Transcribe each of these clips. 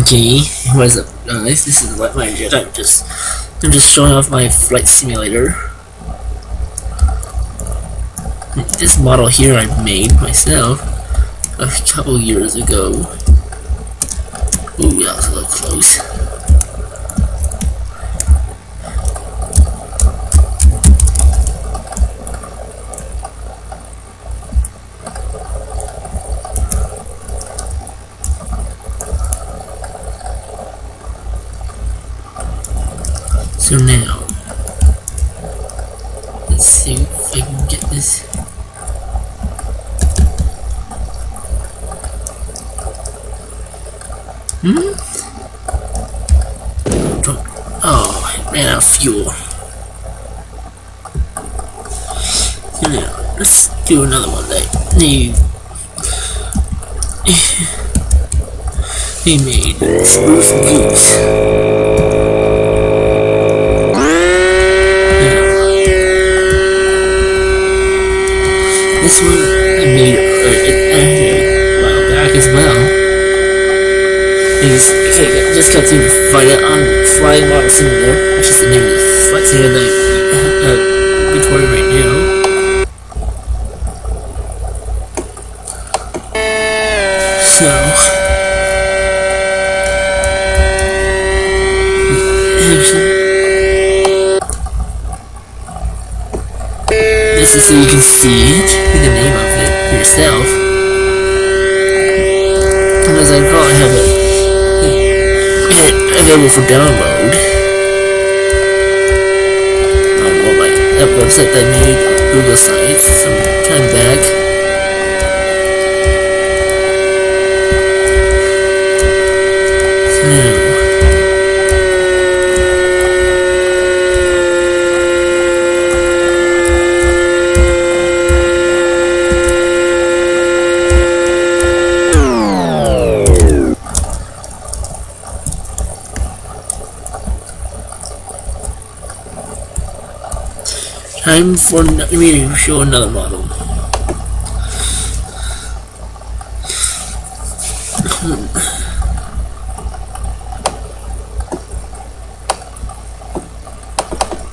Okay, what's up guys? This is my jet. I'm just showing off my flight simulator. This model here I made myself a couple years ago. Ooh, that was a little close. So now, let's see if I can get this. Oh, I ran out of fuel. So now, let's do another one that they made. Spruce Goose. This one I made a while back as well. I just got to find it on Flying Model Simulator, which is the name of the flight simulator that I'm recording right now. So, this is so you can see the name of it for yourself. And as I probably have it available for download on that website that I made on Google Sites some time back. Time for me to show another model.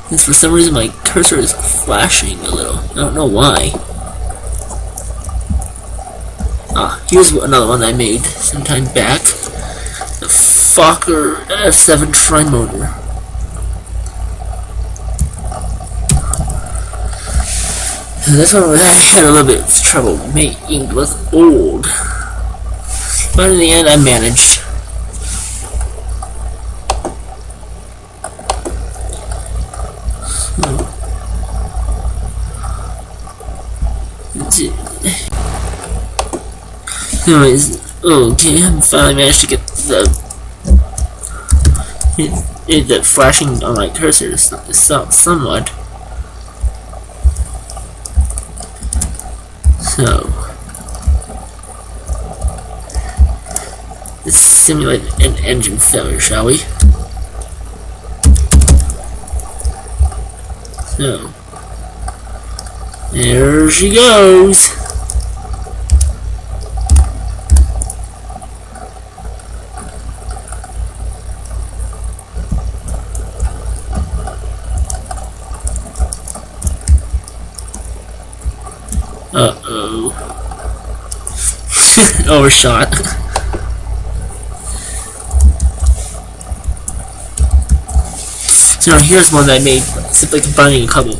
And for some reason my cursor is flashing a little. I don't know why. Here's another one I made some time back. The Fokker F7 Trimotor. This one I had a little bit of trouble making. It was old, but in the end I managed. Anyways, okay, I finally managed to get the flashing on my cursor somewhat. So, let's simulate an engine failure, shall we? So, there she goes. Overshot. So now here's one that I made simply combining a couple.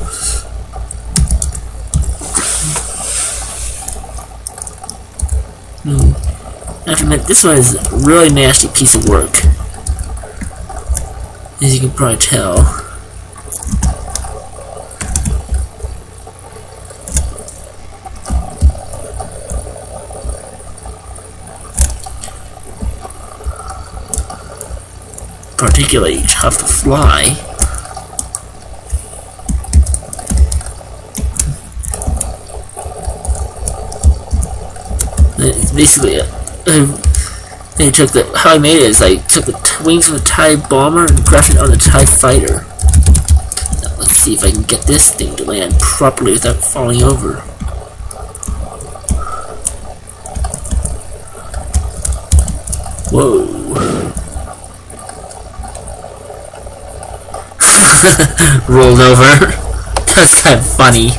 I have to admit, this one is a really nasty piece of work, as you can probably tell. Particularly tough to fly. It's basically how I made it is I took the wings of the TIE bomber and grafted it on the TIE fighter. Now let's see if I can get this thing to land properly without falling over. Whoa. rolled over. That's kind of funny.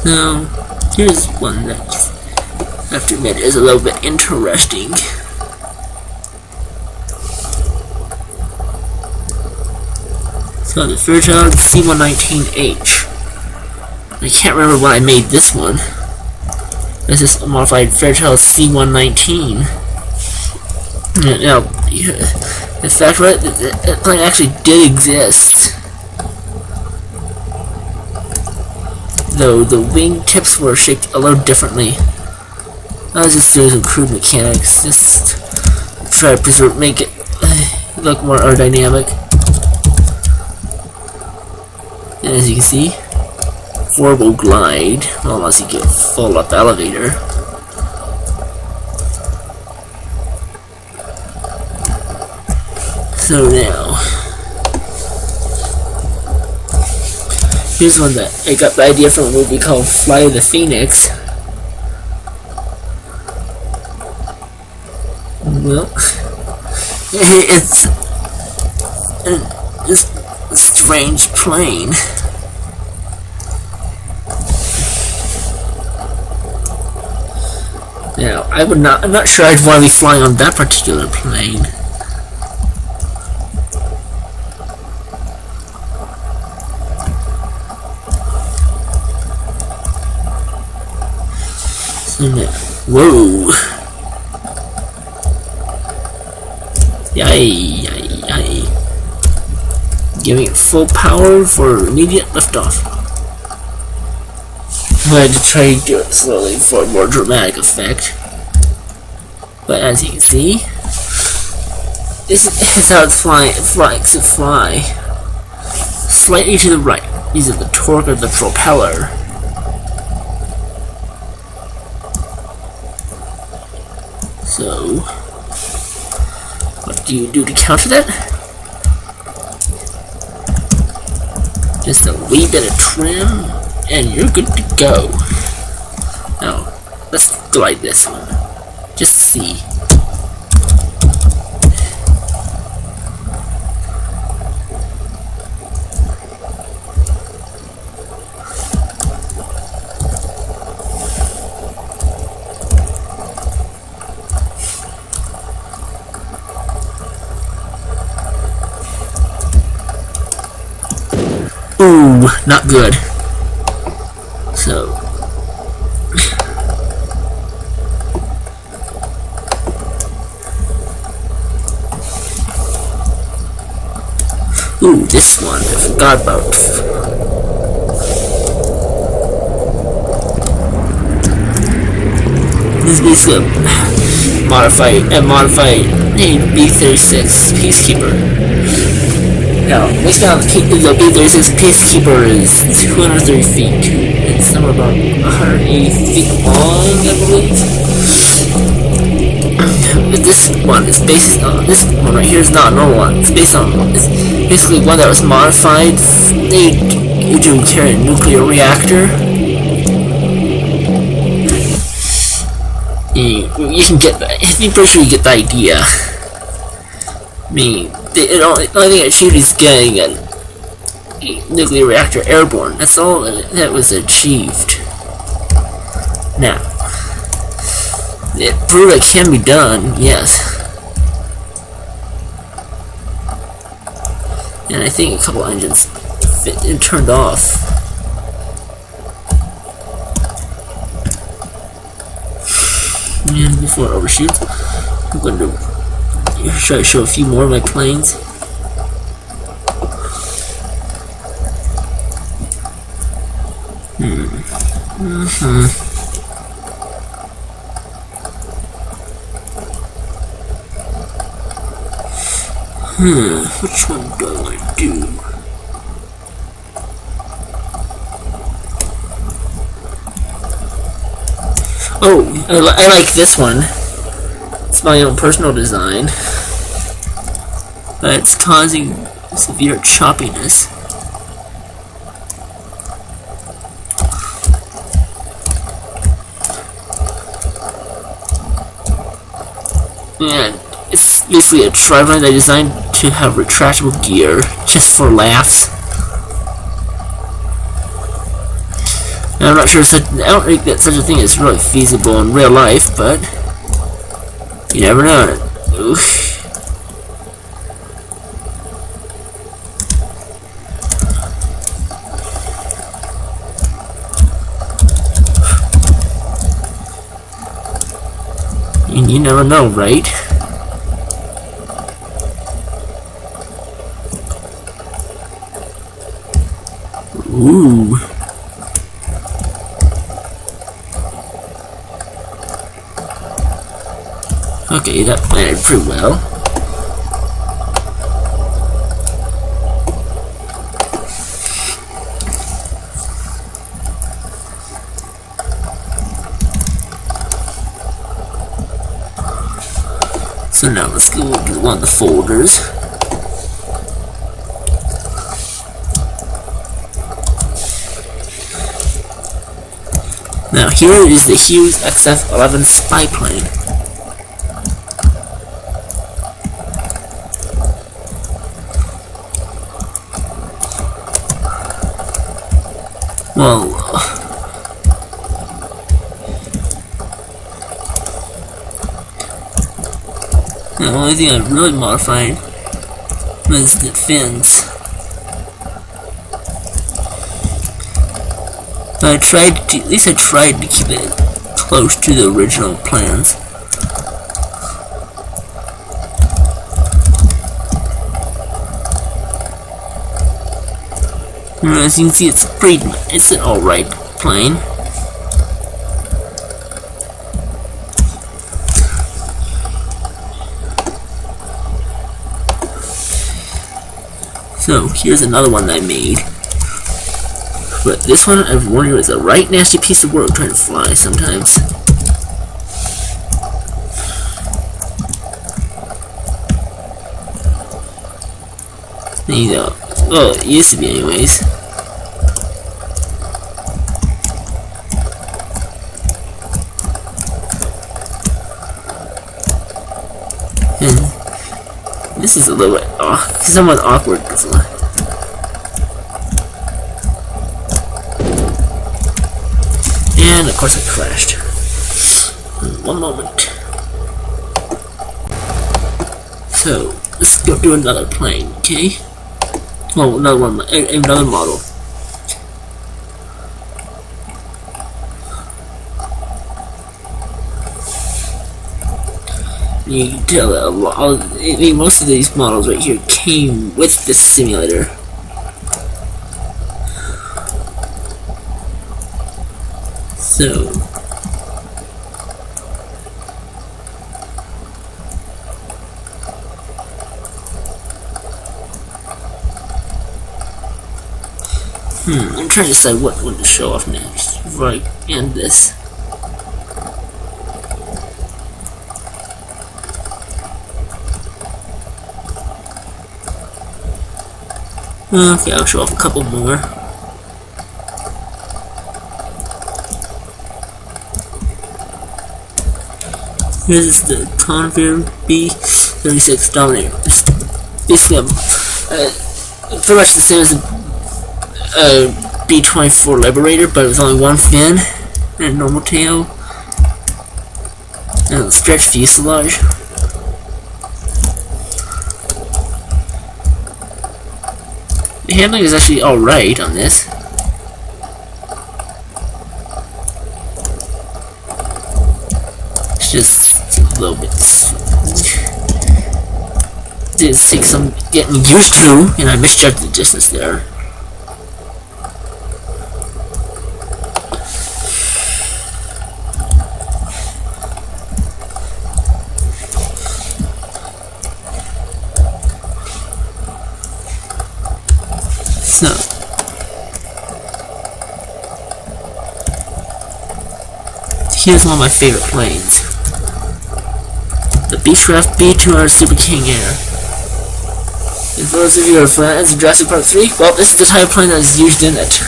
Now, here's one that I have to admit is a little bit interesting. So the Fairchild C-119H. I can't remember when I made this one. This is a modified Fairchild C-119. Now, in fact, right, that plane actually did exist. Though the wing tips were shaped a little differently. I was just doing some crude mechanics, just try to make it look more aerodynamic. And as you can see, four-wheel glide, well, unless you get a full-up elevator. So now, here's one that I got the idea from a movie called Fly the Phoenix. Well, it's a strange plane. Now, I'm not sure I'd want to be flying on that particular plane. So now, whoa. Yay. Giving it full power for immediate liftoff. I'm going to try to do it slowly for a more dramatic effect. But as you can see, this is how it's flying. It likes to fly slightly to the right using the torque of the propeller. So, what do you do to counter that? Just a wee bit of trim, and you're good to go. Now, let's glide this one, just to see. Ooh, not good. So, ooh, this one I forgot about. This is basically a modified B-36 peacekeeper. Now, based on the B-36 peacekeeper is 230 feet. It's somewhere about 180 feet long, I believe. But this one is based on, this one right here is not a normal one. It's basically one that was modified. You do carry a nuclear reactor. You can get, I'm pretty sure you get the idea. I mean, the only thing it achieved is getting a nuclear reactor airborne. That's all that was achieved. Now, it proved it can be done, yes. And I think a couple engines turned off. And before it overshoots, I'm going to try to show a few more of my planes. Which one do I want to do? Oh, I like this one. It's my own personal design, but it's causing severe choppiness. And it's basically a triplane they designed to have retractable gear, just for laughs. And I'm not sure I don't think that such a thing is really feasible in real life, but you never know. Oof. You never know, right? Ooh. Okay, that landed pretty well. So now let's go to one of the folders. Now here is the Hughes XF-11 spy plane. Well, the only thing I really modified was the fins. But at least I tried to keep it close to the original plans. As you can see, it's an alright plane. So here's another one that I made. But this one, I've warned you, is a right nasty piece of work trying to fly sometimes. There you go. Well, it used to be anyways. And this is a little bit somewhat awkward to fly. And of course I crashed. One moment. So let's go do another plane, okay? Well, another model. You can tell that most of these models right here came with this simulator. So I'm trying to decide what one to show off next before I end this. Okay, I'll show off a couple more. Here's the Convair B-36 Dominator. It's basically pretty much the same as the B-24 Liberator, but with only one fin and a normal tail and a stretched fuselage. The handling is actually alright on this. It's just a little bit. It takes some getting used to, and I misjudged the distance there. So, here's one of my favorite planes. The Beechcraft B-200 Super King Air. And for those of you who are fans of Jurassic Park 3, well, this is the type of plane that is used in it.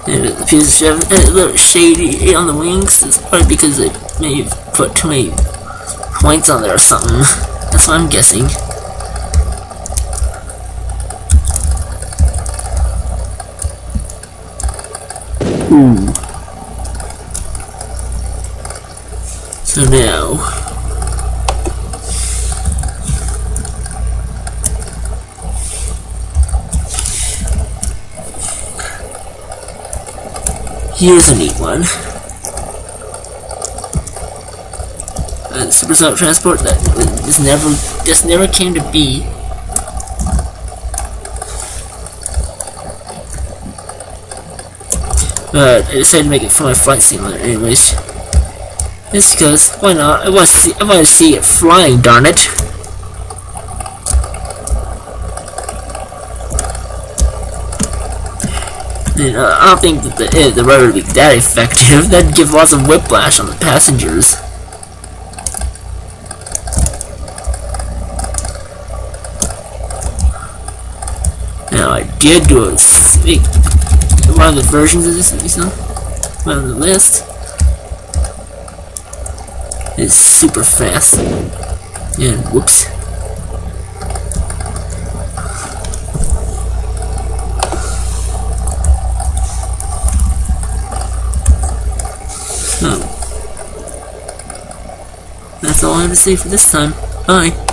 And appears to have a little shady on the wings. It's probably because they maybe put too many points on there or something. That's what I'm guessing. Ooh. So now, here's a neat one. Supersonic transport that just never came to be. But I decided to make it for my flight simulator anyways. Just because, why not? I want to see it flying, darn it. And, I don't think that the rudder would be that effective. That'd give lots of whiplash on the passengers. Now, I did do one of the versions of this, one on the list. It's super fast. And whoops. So, that's all I have to say for this time. Bye.